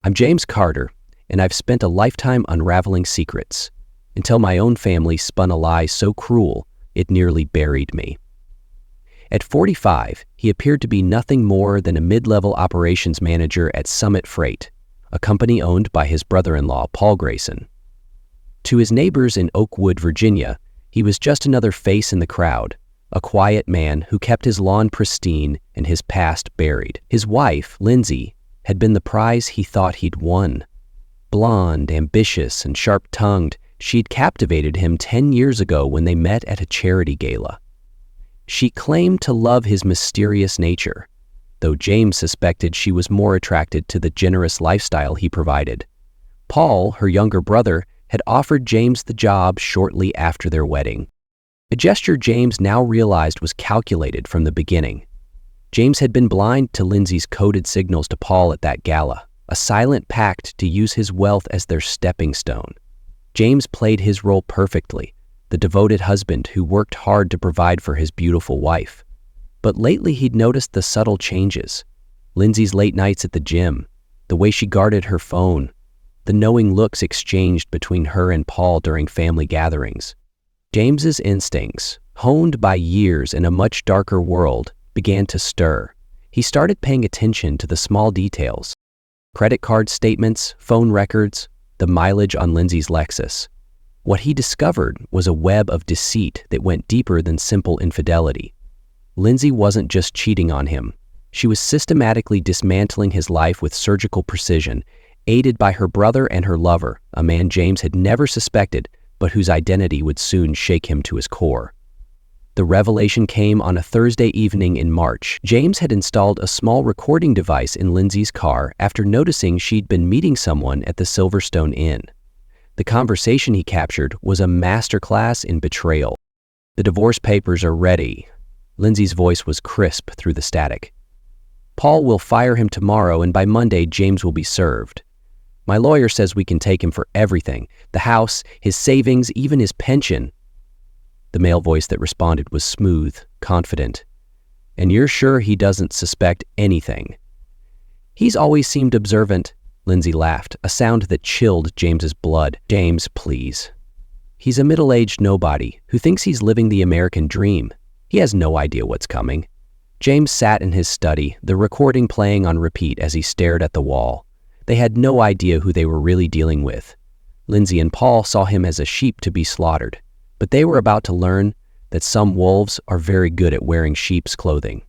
I'm James Carter, and I've spent a lifetime unraveling secrets, until my own family spun a lie so cruel it nearly buried me. At 45, he appeared to be nothing more than a mid-level operations manager at Summit Freight, a company owned by his brother-in-law, Paul Grayson. To his neighbors in Oakwood, Virginia, he was just another face in the crowd, a quiet man who kept his lawn pristine and his past buried. His wife, Lindsay, had been the prize he thought he'd won. Blonde, ambitious, and sharp-tongued, she'd captivated him 10 years ago when they met at a charity gala. She claimed to love his mysterious nature, though James suspected she was more attracted to the generous lifestyle he provided. Paul, her younger brother, had offered James the job shortly after their wedding, a gesture James now realized was calculated from the beginning. James had been blind to Lindsay's coded signals to Paul at that gala, a silent pact to use his wealth as their stepping stone. James played his role perfectly, the devoted husband who worked hard to provide for his beautiful wife. But lately he'd noticed the subtle changes. Lindsay's late nights at the gym, the way she guarded her phone, the knowing looks exchanged between her and Paul during family gatherings. James's instincts, honed by years in a much darker world, began to stir. He started paying attention to the small details: credit card statements, phone records, the mileage on Lindsay's Lexus. What he discovered was a web of deceit that went deeper than simple infidelity. Lindsay wasn't just cheating on him. She was systematically dismantling his life with surgical precision, aided by her brother and her lover, a man James had never suspected, but whose identity would soon shake him to his core. The revelation came on a Thursday evening in March. James had installed a small recording device in Lindsay's car after noticing she'd been meeting someone at the Silverstone Inn. The conversation he captured was a masterclass in betrayal. "The divorce papers are ready." Lindsay's voice was crisp through the static. "Paul will fire him tomorrow, and by Monday, James will be served. My lawyer says we can take him for everything: the house, his savings, even his pension." The male voice that responded was smooth, confident. "And you're sure he doesn't suspect anything?" "He's always seemed observant," Lindsay laughed, a sound that chilled James's blood. "James, please. He's a middle-aged nobody who thinks he's living the American dream. He has no idea what's coming." James sat in his study, the recording playing on repeat as he stared at the wall. They had no idea who they were really dealing with. Lindsay and Paul saw him as a sheep to be slaughtered, but they were about to learn that some wolves are very good at wearing sheep's clothing.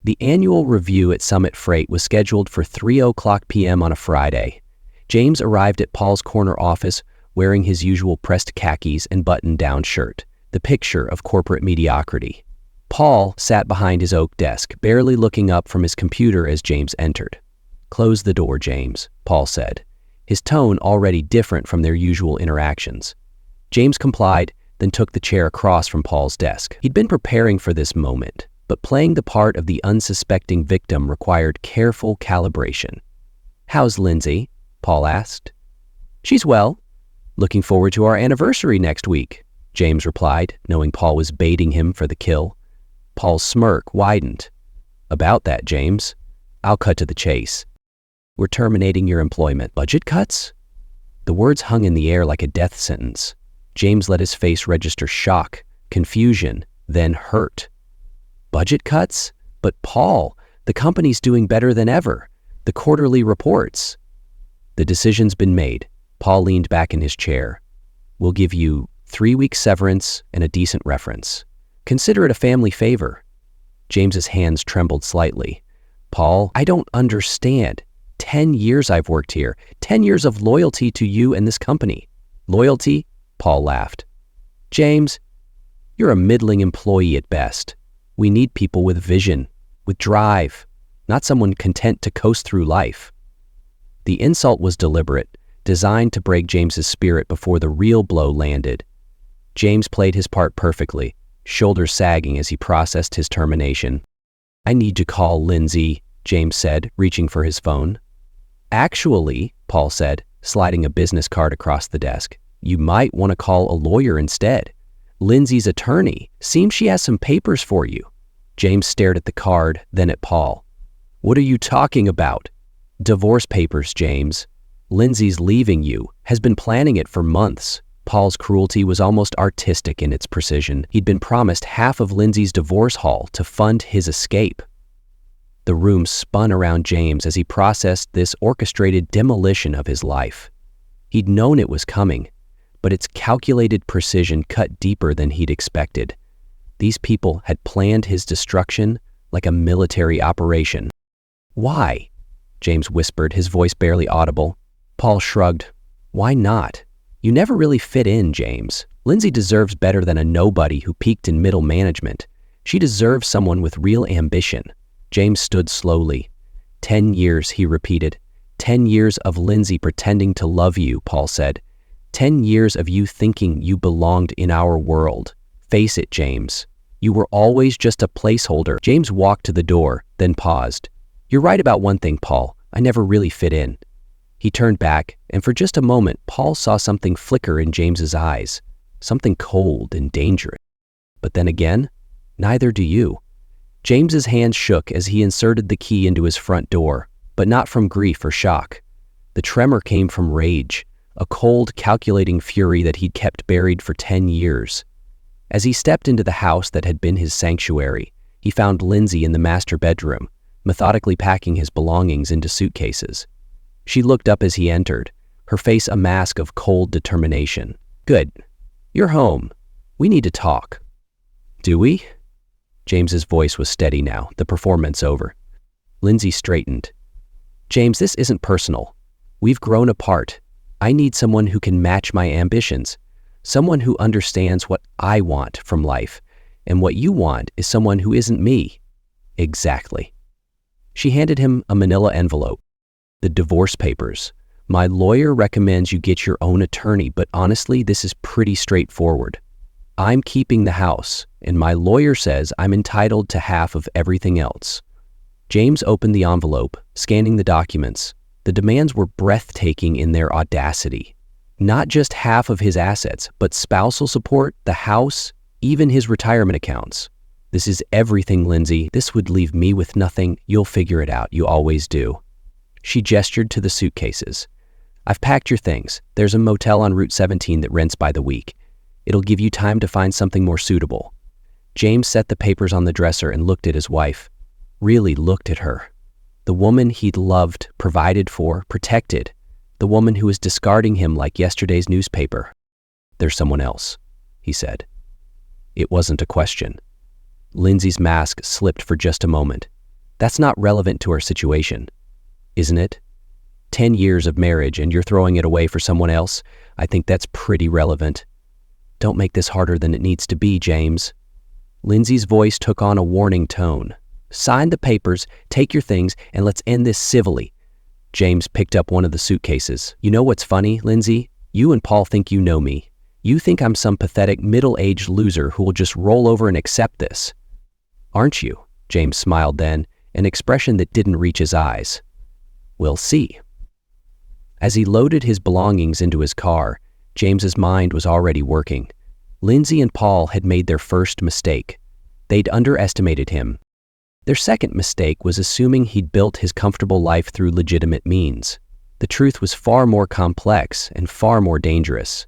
The annual review at Summit Freight was scheduled for 3:00 p.m. on a Friday. James arrived at Paul's corner office wearing his usual pressed khakis and button-down shirt, the picture of corporate mediocrity. Paul sat behind his oak desk, barely looking up from his computer as James entered. "Close the door, James," Paul said, his tone already different from their usual interactions. James complied, then took the chair across from Paul's desk. He'd been preparing for this moment, but playing the part of the unsuspecting victim required careful calibration. "How's Lindsay?" Paul asked. "She's well. Looking forward to our anniversary next week," James replied, knowing Paul was baiting him for the kill. Paul's smirk widened. "About that, James. I'll cut to the chase. We're terminating your employment." "Budget cuts?" The words hung in the air like a death sentence. James let his face register shock, confusion, then hurt. "Budget cuts? But Paul, the company's doing better than ever. The quarterly reports." "The decision's been made." Paul leaned back in his chair. "We'll give you 3 weeks severance and a decent reference. Consider it a family favor." James's hands trembled slightly. "Paul, I don't understand. 10 years I've worked here. 10 years of loyalty to you and this company." "Loyalty?" Paul laughed. "James, you're a middling employee at best. We need people with vision, with drive, not someone content to coast through life." The insult was deliberate, designed to break James's spirit before the real blow landed. James played his part perfectly, shoulders sagging as he processed his termination. "I need to call Lindsay," James said, reaching for his phone. "Actually," Paul said, sliding a business card across the desk, "you might want to call a lawyer instead. Lindsay's attorney. Seems she has some papers for you." James stared at the card, then at Paul. "What are you talking about?" Divorce papers, James. Lindsay's leaving you, has been planning it for months. Paul's cruelty was almost artistic in its precision. He'd been promised half of Lindsay's divorce haul to fund his escape. The room spun around James as he processed this orchestrated demolition of his life. He'd known it was coming, but its calculated precision cut deeper than he'd expected. These people had planned his destruction like a military operation. "Why?" James whispered, his voice barely audible. Paul shrugged. "Why not? You never really fit in, James. Lindsay deserves better than a nobody who peaked in middle management. She deserves someone with real ambition." James stood slowly. 10 years, he repeated. 10 years of Lindsay pretending to love you, Paul said. 10 years of you thinking you belonged in our world. Face it, James. You were always just a placeholder. James walked to the door, then paused. "You're right about one thing, Paul. I never really fit in." He turned back, and for just a moment, Paul saw something flicker in James's eyes, something cold and dangerous. But then again, neither do you. James's hand shook as he inserted the key into his front door, but not from grief or shock. The tremor came from rage, a cold, calculating fury that he'd kept buried for 10 years. As he stepped into the house that had been his sanctuary, he found Lindsay in the master bedroom, methodically packing his belongings into suitcases. She looked up as he entered, her face a mask of cold determination. "Good. You're home. We need to talk." "Do we?" James's voice was steady now, the performance over. Lindsay straightened. "James, this isn't personal. We've grown apart. I need someone who can match my ambitions, someone who understands what I want from life, and what you want is someone who isn't me." "Exactly." She handed him a manila envelope. "The divorce papers. My lawyer recommends you get your own attorney, but honestly, this is pretty straightforward. I'm keeping the house, and my lawyer says I'm entitled to half of everything else." James opened the envelope, scanning the documents. The demands were breathtaking in their audacity. Not just half of his assets, but spousal support, the house, even his retirement accounts. "This is everything, Lindsay. This would leave me with nothing. You'll figure it out. You always do." She gestured to the suitcases. "I've packed your things. There's a motel on Route 17 that rents by the week. It'll give you time to find something more suitable." James set the papers on the dresser and looked at his wife. Really looked at her. The woman he'd loved, provided for, protected. The woman who was discarding him like yesterday's newspaper. "There's someone else," he said. It wasn't a question. Lindsay's mask slipped for just a moment. "That's not relevant to our situation, isn't it? 10 years of marriage and you're throwing it away for someone else? I think that's pretty relevant. Don't make this harder than it needs to be, James." Lindsay's voice took on a warning tone. "Sign the papers, take your things, and let's end this civilly." James picked up one of the suitcases. "You know what's funny, Lindsay? You and Paul think you know me. You think I'm some pathetic middle-aged loser who will just roll over and accept this. Aren't you?" James smiled then, an expression that didn't reach his eyes. "We'll see." As he loaded his belongings into his car, James's mind was already working. Lindsay and Paul had made their first mistake. They'd underestimated him. Their second mistake was assuming he'd built his comfortable life through legitimate means. The truth was far more complex and far more dangerous.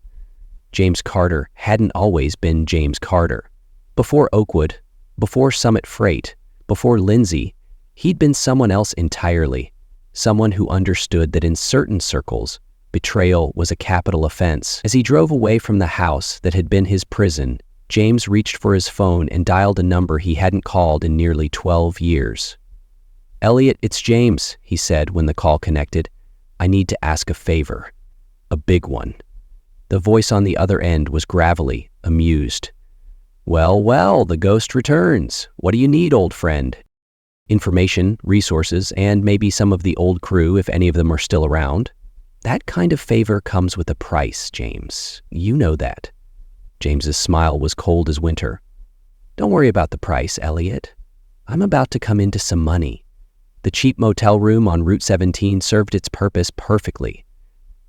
James Carter hadn't always been James Carter. Before Oakwood, before Summit Freight, before Lindsay, he'd been someone else entirely. Someone who understood that in certain circles, betrayal was a capital offense. As he drove away from the house that had been his prison, James reached for his phone and dialed a number he hadn't called in nearly 12 years. "Elliot, it's James," he said when the call connected. "I need to ask a favor. A big one." The voice on the other end was gravelly, amused. "Well, well, the ghost returns. What do you need, old friend?" "Information, resources, and maybe some of the old crew if any of them are still around." "That kind of favor comes with a price, James. You know that." James's smile was cold as winter. "Don't worry about the price, Elliot. I'm about to come into some money." The cheap motel room on Route 17 served its purpose perfectly.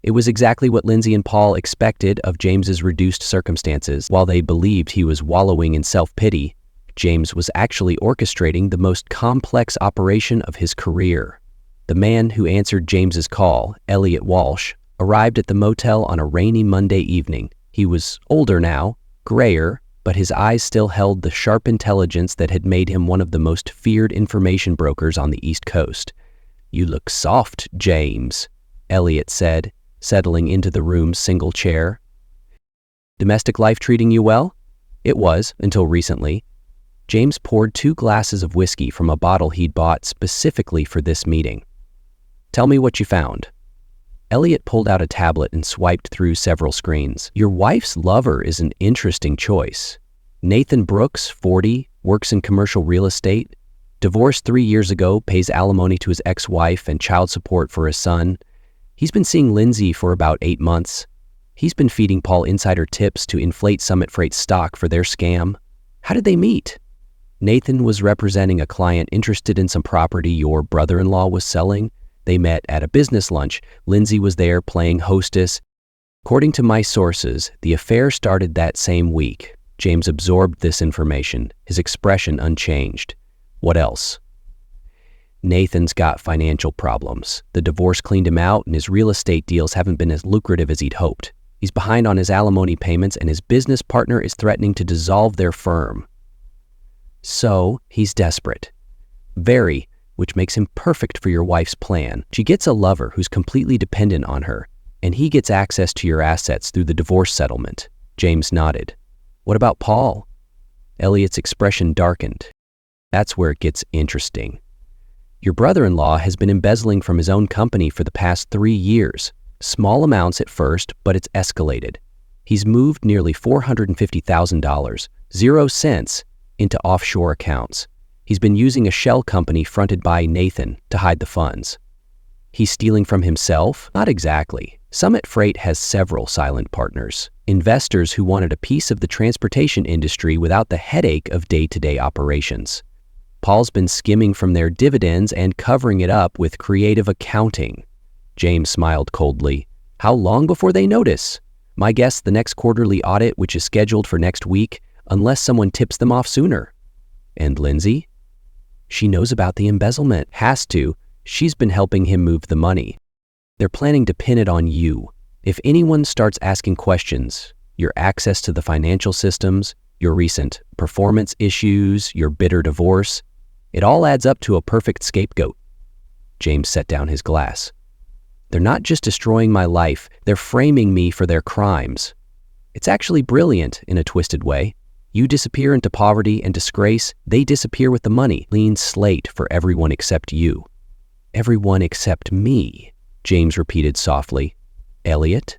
It was exactly what Lindsay and Paul expected of James's reduced circumstances. While they believed he was wallowing in self-pity, James was actually orchestrating the most complex operation of his career. The man who answered James's call, Elliot Walsh, arrived at the motel on a rainy Monday evening. He was older now, grayer, but his eyes still held the sharp intelligence that had made him one of the most feared information brokers on the East Coast. "You look soft, James," Elliot said, settling into the room's single chair. "Domestic life treating you well?" It was, until recently. James poured 2 glasses of whiskey from a bottle he'd bought specifically for this meeting. "Tell me what you found." Elliot pulled out a tablet and swiped through several screens. "Your wife's lover is an interesting choice. Nathan Brooks, 40, works in commercial real estate, divorced 3 years ago, pays alimony to his ex-wife and child support for his son. He's been seeing Lindsay for about 8 months. He's been feeding Paul insider tips to inflate Summit Freight's stock for their scam. How did they meet? Nathan was representing a client interested in some property your brother-in-law was selling. They met at a business lunch. Lindsay was there playing hostess. According to my sources, the affair started that same week." James absorbed this information, his expression unchanged. "What else?" "Nathan's got financial problems. The divorce cleaned him out, and his real estate deals haven't been as lucrative as he'd hoped. He's behind on his alimony payments, and his business partner is threatening to dissolve their firm. So, he's desperate. Very, which makes him perfect for your wife's plan. She gets a lover who's completely dependent on her, and he gets access to your assets through the divorce settlement." James nodded. "What about Paul?" Elliot's expression darkened. "That's where it gets interesting. Your brother-in-law has been embezzling from his own company for the past 3 years. Small amounts at first, but it's escalated. He's moved nearly $450,000, 0 cents, into offshore accounts. He's been using a shell company fronted by Nathan to hide the funds." "He's stealing from himself?" "Not exactly. Summit Freight has several silent partners, investors who wanted a piece of the transportation industry without the headache of day-to-day operations. Paul's been skimming from their dividends and covering it up with creative accounting." James smiled coldly. "How long before they notice? My guess, the next quarterly audit, which is scheduled for next week, unless someone tips them off sooner." "And Lindsay?" "She knows about the embezzlement. Has to. She's been helping him move the money. They're planning to pin it on you. If anyone starts asking questions, your access to the financial systems, your recent performance issues, your bitter divorce, it all adds up to a perfect scapegoat." James set down his glass. "They're not just destroying my life, they're framing me for their crimes. It's actually brilliant in a twisted way. You disappear into poverty and disgrace, they disappear with the money. Clean slate for everyone except you." "Everyone except me," James repeated softly. "Elliot,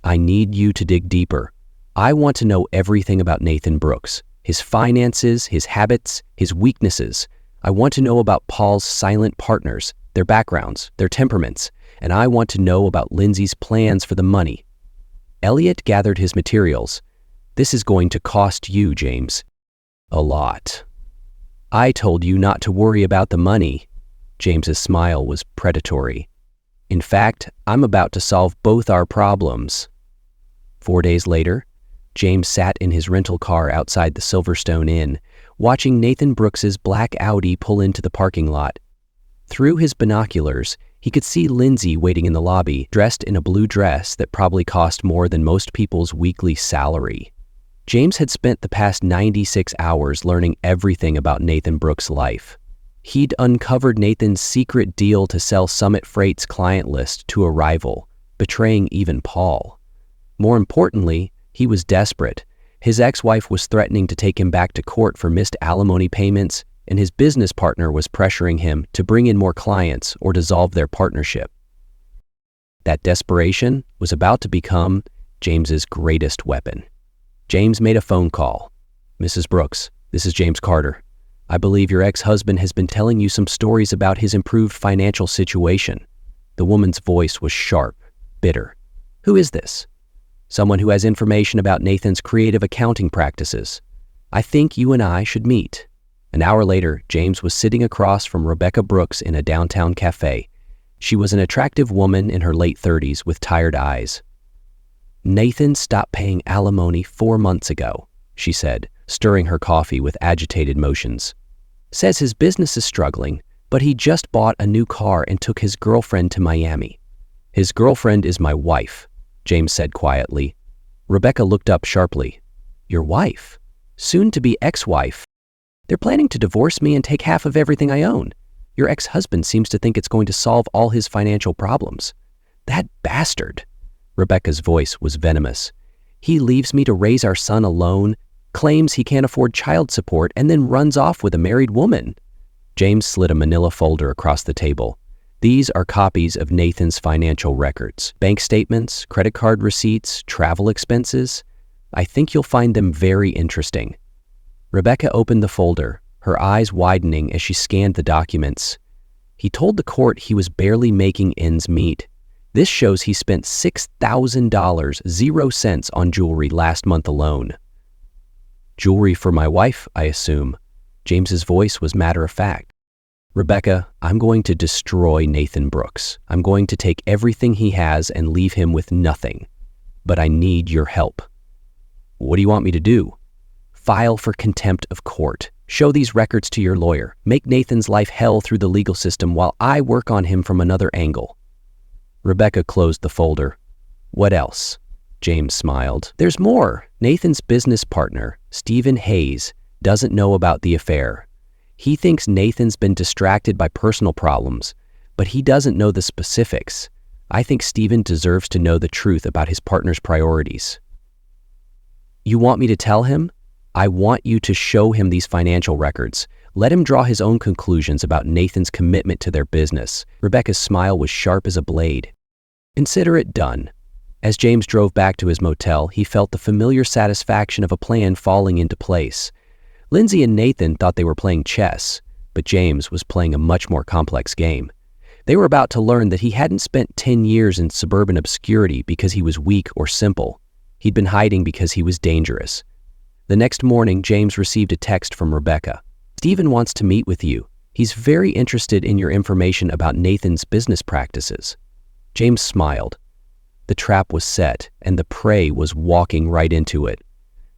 I need you to dig deeper. I want to know everything about Nathan Brooks, his finances, his habits, his weaknesses. I want to know about Paul's silent partners, their backgrounds, their temperaments, and I want to know about Lindsay's plans for the money." Elliot gathered his materials. "This is going to cost you, James. A lot." "I told you not to worry about the money." James's smile was predatory. "In fact, I'm about to solve both our problems." 4 days later, James sat in his rental car outside the Silverstone Inn, watching Nathan Brooks's black Audi pull into the parking lot. Through his binoculars, he could see Lindsay waiting in the lobby, dressed in a blue dress that probably cost more than most people's weekly salary. James had spent the past 96 hours learning everything about Nathan Brooks' life. He'd uncovered Nathan's secret deal to sell Summit Freight's client list to a rival, betraying even Paul. More importantly, he was desperate. His ex-wife was threatening to take him back to court for missed alimony payments, and his business partner was pressuring him to bring in more clients or dissolve their partnership. That desperation was about to become James's greatest weapon. James made a phone call. "Mrs. Brooks, this is James Carter. I believe your ex-husband has been telling you some stories about his improved financial situation." The woman's voice was sharp, bitter. "Who is this?" "Someone who has information about Nathan's creative accounting practices. I think you and I should meet." An hour later, James was sitting across from Rebecca Brooks in a downtown cafe. She was an attractive woman in her late 30s with tired eyes. "Nathan stopped paying alimony 4 months ago," she said, stirring her coffee with agitated motions. "Says his business is struggling, but he just bought a new car and took his girlfriend to Miami. His girlfriend is my wife, James said quietly. Rebecca looked up sharply. Your wife? Soon-to-be ex-wife? They're planning to divorce me and take half of everything I own. Your ex-husband seems to think it's going to solve all his financial problems. That bastard. Rebecca's voice was venomous. He leaves me to raise our son alone, claims he can't afford child support, and then runs off with a married woman. James slid a manila folder across the table. These are copies of Nathan's financial records. Bank statements, credit card receipts, travel expenses. I think you'll find them very interesting. Rebecca opened the folder, her eyes widening as she scanned the documents. He told the court he was barely making ends meet. This shows he spent $6,000, 0 cents on jewelry last month alone. Jewelry for my wife, I assume. James's voice was matter-of-fact. Rebecca, I'm going to destroy Nathan Brooks. I'm going to take everything he has and leave him with nothing. But I need your help. What do you want me to do? File for contempt of court. Show these records to your lawyer. Make Nathan's life hell through the legal system while I work on him from another angle. Rebecca closed the folder. What else? James smiled. There's more. Nathan's business partner, Stephen Hayes, doesn't know about the affair. He thinks Nathan's been distracted by personal problems, but he doesn't know the specifics. I think Stephen deserves to know the truth about his partner's priorities. You want me to tell him? I want you to show him these financial records. Let him draw his own conclusions about Nathan's commitment to their business. Rebecca's smile was sharp as a blade. Consider it done. As James drove back to his motel, he felt the familiar satisfaction of a plan falling into place. Lindsay and Nathan thought they were playing chess, but James was playing a much more complex game. They were about to learn that he hadn't spent 10 years in suburban obscurity because he was weak or simple. He'd been hiding because he was dangerous. The next morning, James received a text from Rebecca. Stephen wants to meet with you. He's very interested in your information about Nathan's business practices. James smiled. The trap was set, and the prey was walking right into it.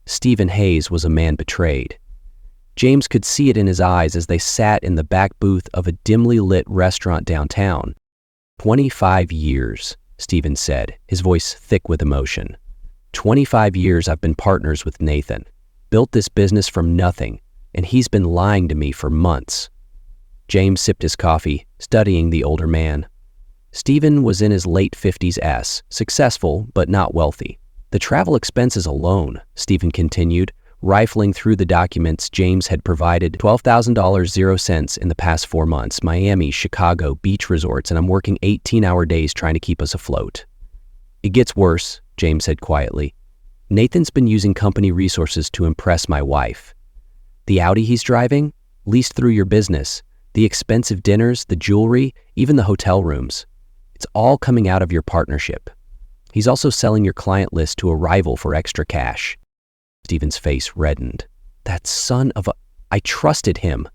Stephen Hayes was a man betrayed. James could see it in his eyes as they sat in the back booth of a dimly lit restaurant downtown. 25 years, Stephen said, his voice thick with emotion. 25 years I've been partners with Nathan. Built this business from nothing, and he's been lying to me for months. James sipped his coffee, studying the older man. Stephen was in his late 50s, successful but not wealthy. The travel expenses alone, Stephen continued, rifling through the documents James had provided. $12,000, 0 cents in the past 4 months, Miami, Chicago, beach resorts, and I'm working 18-hour days trying to keep us afloat. It gets worse, James said quietly. Nathan's been using company resources to impress my wife. The Audi he's driving, leased through your business, the expensive dinners, the jewelry, even the hotel rooms. It's all coming out of your partnership. He's also selling your client list to a rival for extra cash. Stephen's face reddened. That son of a... I trusted him.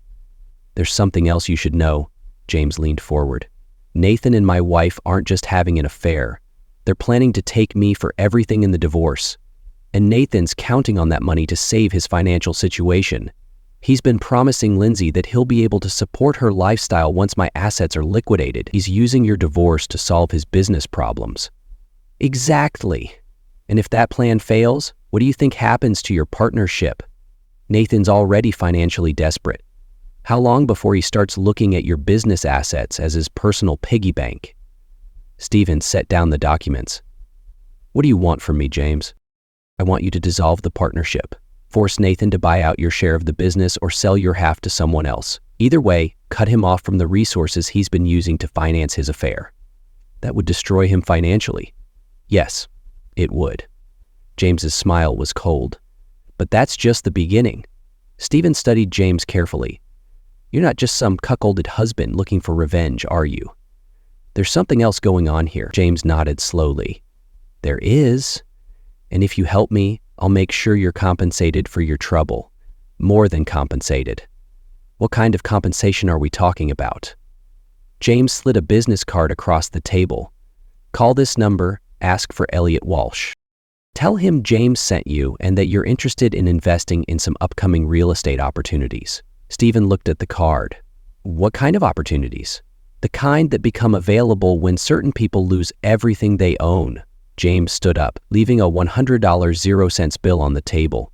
There's something else you should know. James leaned forward. Nathan and my wife aren't just having an affair. They're planning to take me for everything in the divorce. And Nathan's counting on that money to save his financial situation. He's been promising Lindsay that he'll be able to support her lifestyle once my assets are liquidated. He's using your divorce to solve his business problems. Exactly. And if that plan fails, what do you think happens to your partnership? Nathan's already financially desperate. How long before he starts looking at your business assets as his personal piggy bank? Stephen set down the documents. What do you want from me, James? I want you to dissolve the partnership. Force Nathan to buy out your share of the business or sell your half to someone else. Either way, cut him off from the resources he's been using to finance his affair. That would destroy him financially. Yes, it would. James's smile was cold. But that's just the beginning. Stephen studied James carefully. You're not just some cuckolded husband looking for revenge, are you? There's something else going on here. James nodded slowly. There is. And if you help me, I'll make sure you're compensated for your trouble. More than compensated. What kind of compensation are we talking about? James slid a business card across the table. Call this number, ask for Elliot Walsh. Tell him James sent you and that you're interested in investing in some upcoming real estate opportunities. Stephen looked at the card. What kind of opportunities? The kind that become available when certain people lose everything they own. James stood up, leaving a $100 0-cent bill on the table.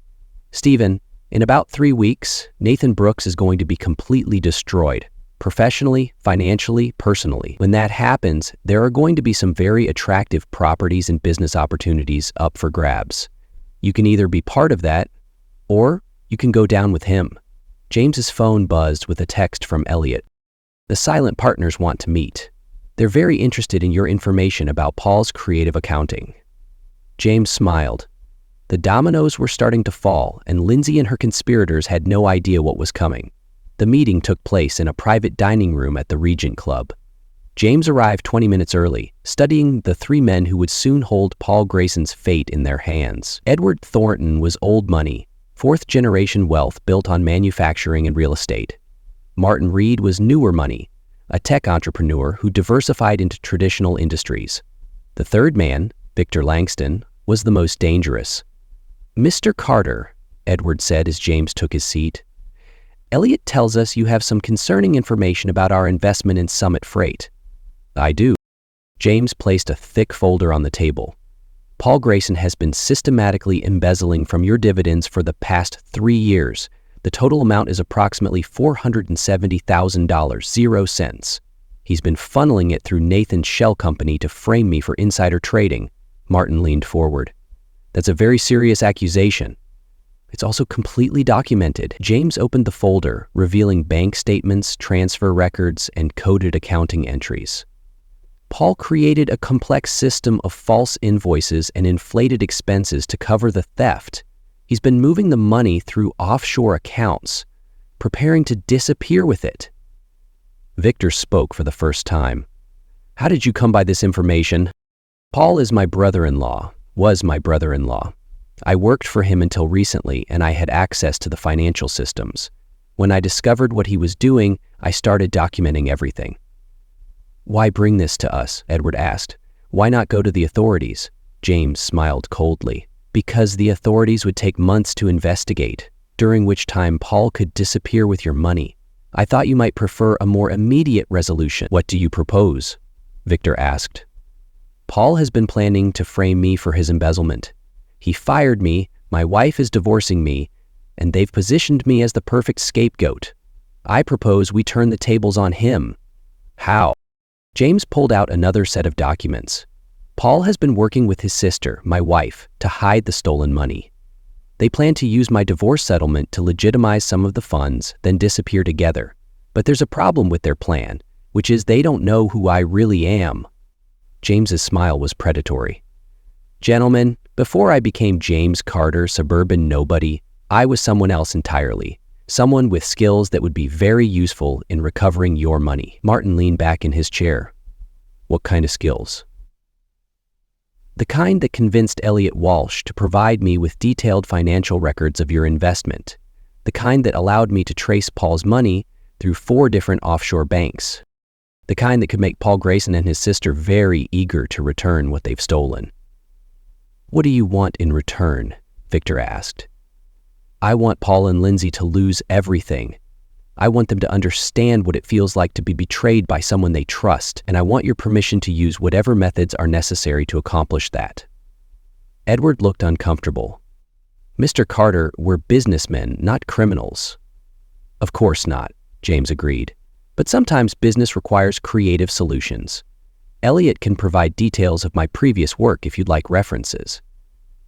Stephen, in about 3 weeks, Nathan Brooks is going to be completely destroyed. Professionally, financially, personally. When that happens, there are going to be some very attractive properties and business opportunities up for grabs. You can either be part of that, or you can go down with him. James's phone buzzed with a text from Elliot. The silent partners want to meet. They're very interested in your information about Paul's creative accounting. James smiled. The dominoes were starting to fall, and Lindsay and her conspirators had no idea what was coming. The meeting took place in a private dining room at the Regent Club. James arrived 20 minutes early, studying the 3 men who would soon hold Paul Grayson's fate in their hands. Edward Thornton was old money, 4th-generation wealth built on manufacturing and real estate. Martin Reed was newer money, a tech entrepreneur who diversified into traditional industries. The third man, Victor Langston, was the most dangerous. "Mr. Carter," Edward said as James took his seat, "Elliot tells us you have some concerning information about our investment in Summit Freight." "I do." James placed a thick folder on the table. "Paul Grayson has been systematically embezzling from your dividends for the past 3 years. The total amount is approximately $470,000, 0 cents. He's been funneling it through Nathan's shell company to frame me for insider trading." Martin leaned forward. "That's a very serious accusation. It's also completely documented." James opened the folder, revealing bank statements, transfer records, and coded accounting entries. Paul created a complex system of false invoices and inflated expenses to cover the theft. He's been moving the money through offshore accounts, preparing to disappear with it. Victor spoke for the first time. "How did you come by this information?" "Paul is my brother-in-law, was my brother-in-law. I worked for him until recently, and I had access to the financial systems. When I discovered what he was doing, I started documenting everything." "Why bring this to us?" Edward asked. "Why not go to the authorities?" James smiled coldly. "Because the authorities would take months to investigate, during which time Paul could disappear with your money. I thought you might prefer a more immediate resolution." "What do you propose?" Victor asked. "Paul has been planning to frame me for his embezzlement. He fired me, my wife is divorcing me, and they've positioned me as the perfect scapegoat. I propose we turn the tables on him." "How?" James pulled out another set of documents. "Paul has been working with his sister, my wife, to hide the stolen money. They plan to use my divorce settlement to legitimize some of the funds, then disappear together. But there's a problem with their plan, which is they don't know who I really am." James's smile was predatory. "Gentlemen, before I became James Carter, suburban nobody, I was someone else entirely. Someone with skills that would be very useful in recovering your money." Martin leaned back in his chair. "What kind of skills?" "The kind that convinced Elliot Walsh to provide me with detailed financial records of your investment. The kind that allowed me to trace Paul's money through 4 different offshore banks. The kind that could make Paul Grayson and his sister very eager to return what they've stolen." "What do you want in return?" Victor asked. "I want Paul and Lindsay to lose everything. I want them to understand what it feels like to be betrayed by someone they trust, and I want your permission to use whatever methods are necessary to accomplish that." Edward looked uncomfortable. "Mr. Carter, we're businessmen, not criminals." "Of course not," James agreed. "But sometimes business requires creative solutions. Elliot can provide details of my previous work if you'd like references.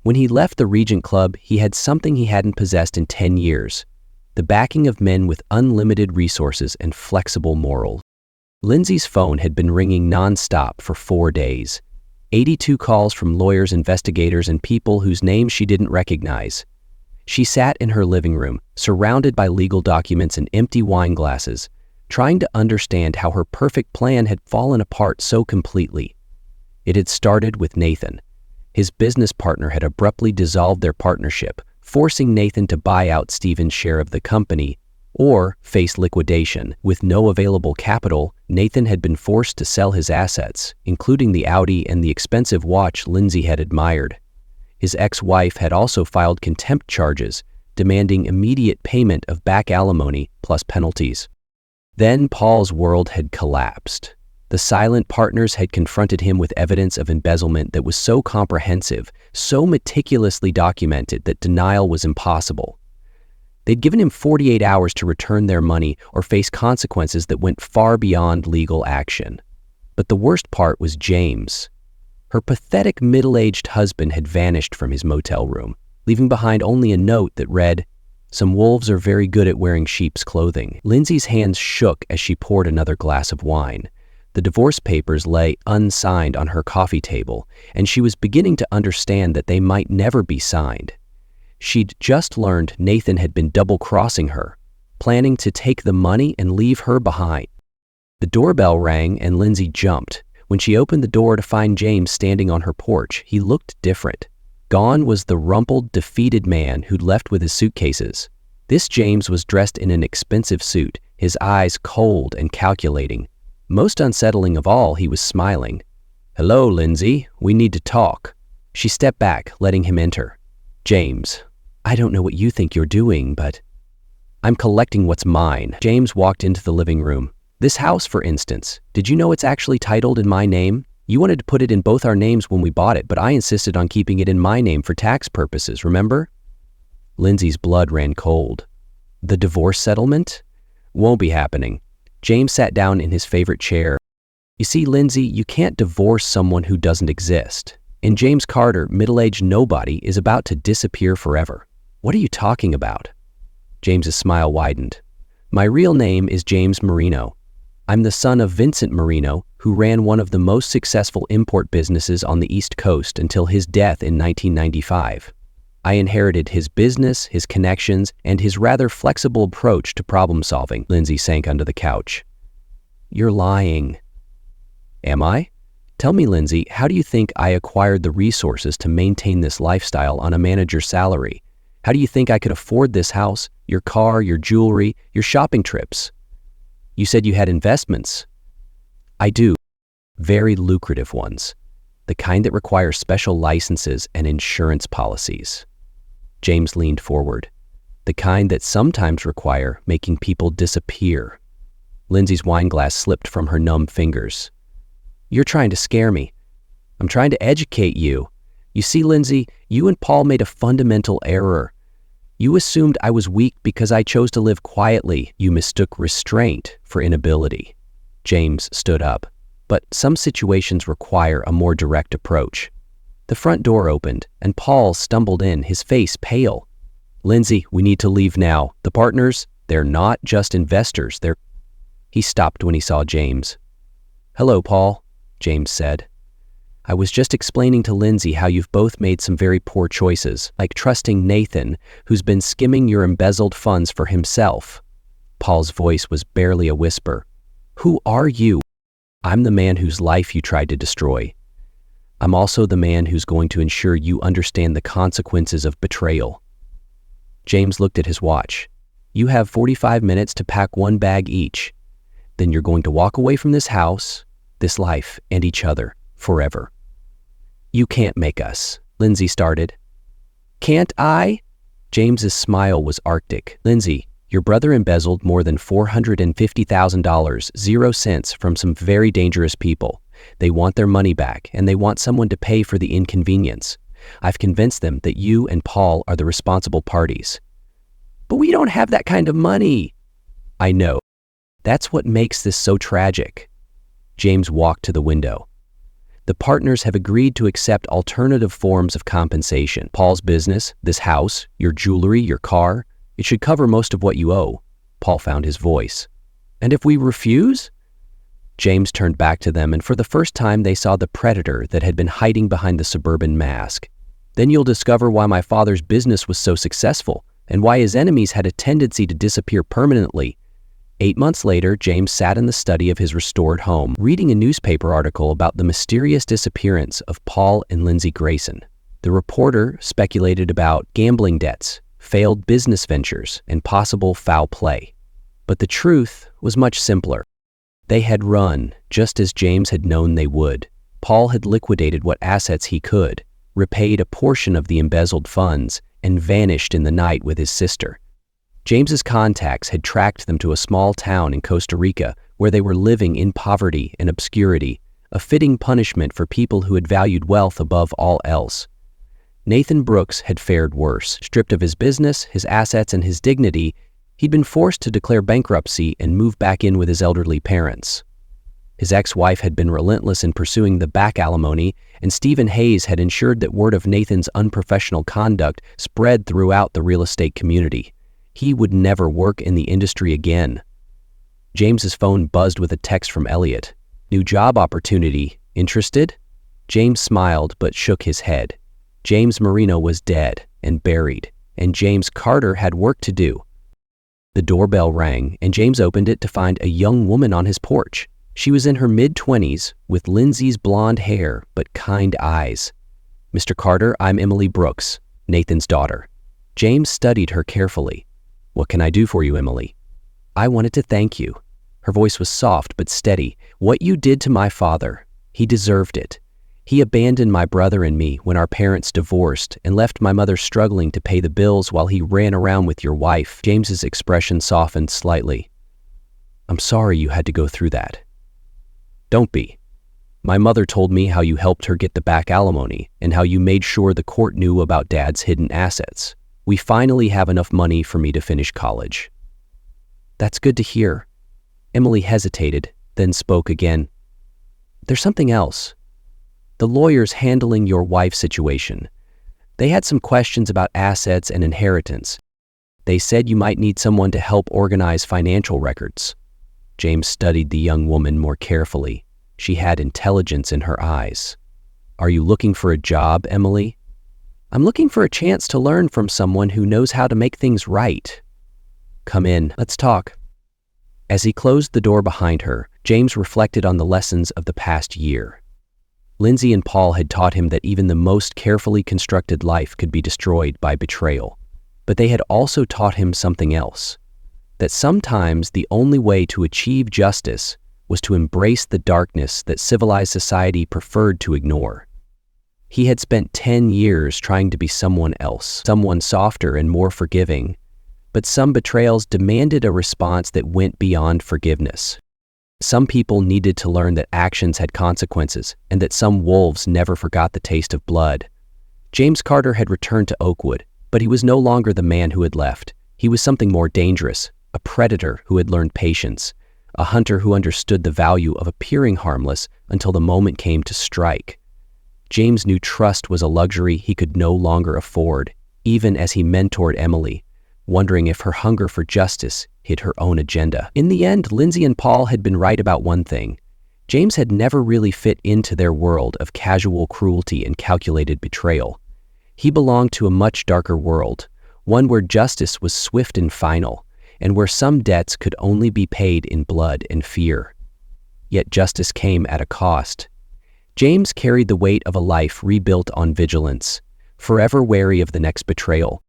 When he left the Regent Club, he had something he hadn't possessed in 10 years, the backing of men with unlimited resources and flexible morals." Lindsay's phone had been ringing nonstop for 4 days. 82 calls from lawyers, investigators, and people whose names she didn't recognize. She sat in her living room, surrounded by legal documents and empty wine glasses, trying to understand how her perfect plan had fallen apart so completely. It had started with Nathan. His business partner had abruptly dissolved their partnership, forcing Nathan to buy out Stephen's share of the company or face liquidation. With no available capital, Nathan had been forced to sell his assets, including the Audi and the expensive watch Lindsay had admired. His ex-wife had also filed contempt charges, demanding immediate payment of back alimony plus penalties. Then Paul's world had collapsed. The silent partners had confronted him with evidence of embezzlement that was so comprehensive, so meticulously documented that denial was impossible. They'd given him 48 hours to return their money or face consequences that went far beyond legal action. But the worst part was James. Her pathetic middle-aged husband had vanished from his motel room, leaving behind only a note that read, "Some wolves are very good at wearing sheep's clothing." Lindsay's hands shook as she poured another glass of wine. The divorce papers lay unsigned on her coffee table, and she was beginning to understand that they might never be signed. She'd just learned Nathan had been double-crossing her, planning to take the money and leave her behind. The doorbell rang and Lindsay jumped. When she opened the door to find James standing on her porch, he looked different. Gone was the rumpled, defeated man who'd left with his suitcases. This James was dressed in an expensive suit, his eyes cold and calculating. Most unsettling of all, he was smiling. "Hello, Lindsay. We need to talk." She stepped back, letting him enter. "James, I don't know what you think you're doing, but I'm collecting what's mine." James walked into the living room. "This house, for instance, did you know it's actually titled in my name? You wanted to put it in both our names when we bought it, but I insisted on keeping it in my name for tax purposes, remember?" Lindsay's blood ran cold. "The divorce settlement? Won't be happening." James sat down in his favorite chair. "You see, Lindsay, you can't divorce someone who doesn't exist. And James Carter, middle-aged nobody, is about to disappear forever. What are you talking about?" James's smile widened. "My real name is James Marino. I'm the son of Vincent Marino, who ran one of the most successful import businesses on the East Coast until his death in 1995. I inherited his business, his connections, and his rather flexible approach to problem solving." Lindsay sank under the couch. "You're lying." "Am I? Tell me, Lindsay, how do you think I acquired the resources to maintain this lifestyle on a manager's salary? How do you think I could afford this house, your car, your jewelry, your shopping trips? You said you had investments." "I do. Very lucrative ones. The kind that require special licenses and insurance policies." James leaned forward. "The kind that sometimes require making people disappear." Lindsay's wine glass slipped from her numb fingers. "You're trying to scare me. I'm trying to educate you. You see, Lindsay, you and Paul made a fundamental error. You assumed I was weak because I chose to live quietly. You mistook restraint for inability." James stood up. "But some situations require a more direct approach." The front door opened, and Paul stumbled in, his face pale. "Lindsay, we need to leave now. The partners, they're not just investors, they're—" He stopped when he saw James. "Hello, Paul," James said. "I was just explaining to Lindsay how you've both made some very poor choices, like trusting Nathan, who's been skimming your embezzled funds for himself." Paul's voice was barely a whisper. "Who are you?" "I'm the man whose life you tried to destroy. I'm also the man who's going to ensure you understand the consequences of betrayal." James looked at his watch. "You have 45 minutes to pack one bag each. Then you're going to walk away from this house, this life, and each other, forever." "You can't make us," Lindsay started. "Can't I?" James's smile was arctic. "Lindsay, your brother embezzled more than $450,000, 0 cents, from some very dangerous people. They want their money back, and they want someone to pay for the inconvenience. I've convinced them that you and Paul are the responsible parties." "But we don't have that kind of money." "I know. That's what makes this so tragic." James walked to the window. "The partners have agreed to accept alternative forms of compensation. Paul's business, this house, your jewelry, your car, it should cover most of what you owe." Paul found his voice. "And if we refuse?" James turned back to them, and for the first time they saw the predator that had been hiding behind the suburban mask. "Then you'll discover why my father's business was so successful, and why his enemies had a tendency to disappear permanently." 8 months later, James sat in the study of his restored home, reading a newspaper article about the mysterious disappearance of Paul and Lindsay Grayson. The reporter speculated about gambling debts, failed business ventures, and possible foul play. But the truth was much simpler. They had run, just as James had known they would. Paul had liquidated what assets he could, repaid a portion of the embezzled funds, and vanished in the night with his sister. James's contacts had tracked them to a small town in Costa Rica where they were living in poverty and obscurity, a fitting punishment for people who had valued wealth above all else. Nathan Brooks had fared worse. Stripped of his business, his assets, and his dignity, he'd been forced to declare bankruptcy and move back in with his elderly parents. His ex-wife had been relentless in pursuing the back alimony, and Stephen Hayes had ensured that word of Nathan's unprofessional conduct spread throughout the real estate community. He would never work in the industry again. James's phone buzzed with a text from Elliot. New job opportunity. Interested? James smiled but shook his head. James Marino was dead and buried, and James Carter had work to do. The doorbell rang, and James opened it to find a young woman on his porch. She was in her mid-20s, with Lindsay's blonde hair but kind eyes. "Mr. Carter, I'm Emily Brooks, Nathan's daughter." James studied her carefully. "What can I do for you, Emily?" "I wanted to thank you." Her voice was soft but steady. "What you did to my father, he deserved it. He abandoned my brother and me when our parents divorced and left my mother struggling to pay the bills while he ran around with your wife." James's expression softened slightly. "I'm sorry you had to go through that." "Don't be. My mother told me how you helped her get the back alimony and how you made sure the court knew about Dad's hidden assets. We finally have enough money for me to finish college." "That's good to hear." Emily hesitated, then spoke again. "There's something else. The lawyers handling your wife's situation. They had some questions about assets and inheritance. They said you might need someone to help organize financial records." James studied the young woman more carefully. She had intelligence in her eyes. "Are you looking for a job, Emily?" "I'm looking for a chance to learn from someone who knows how to make things right." "Come in, let's talk." As he closed the door behind her, James reflected on the lessons of the past year. Lindsay and Paul had taught him that even the most carefully constructed life could be destroyed by betrayal. But they had also taught him something else, that sometimes the only way to achieve justice was to embrace the darkness that civilized society preferred to ignore. He had spent 10 years trying to be someone else, someone softer and more forgiving, but some betrayals demanded a response that went beyond forgiveness. Some people needed to learn that actions had consequences and that some wolves never forgot the taste of blood. James Carter had returned to Oakwood, but he was no longer the man who had left. He was something more dangerous, a predator who had learned patience, a hunter who understood the value of appearing harmless until the moment came to strike. James knew trust was a luxury he could no longer afford, even as he mentored Emily, wondering if her hunger for justice hid her own agenda. In the end, Lindsay and Paul had been right about one thing. James had never really fit into their world of casual cruelty and calculated betrayal. He belonged to a much darker world, one where justice was swift and final, and where some debts could only be paid in blood and fear. Yet justice came at a cost. James carried the weight of a life rebuilt on vigilance, forever wary of the next betrayal,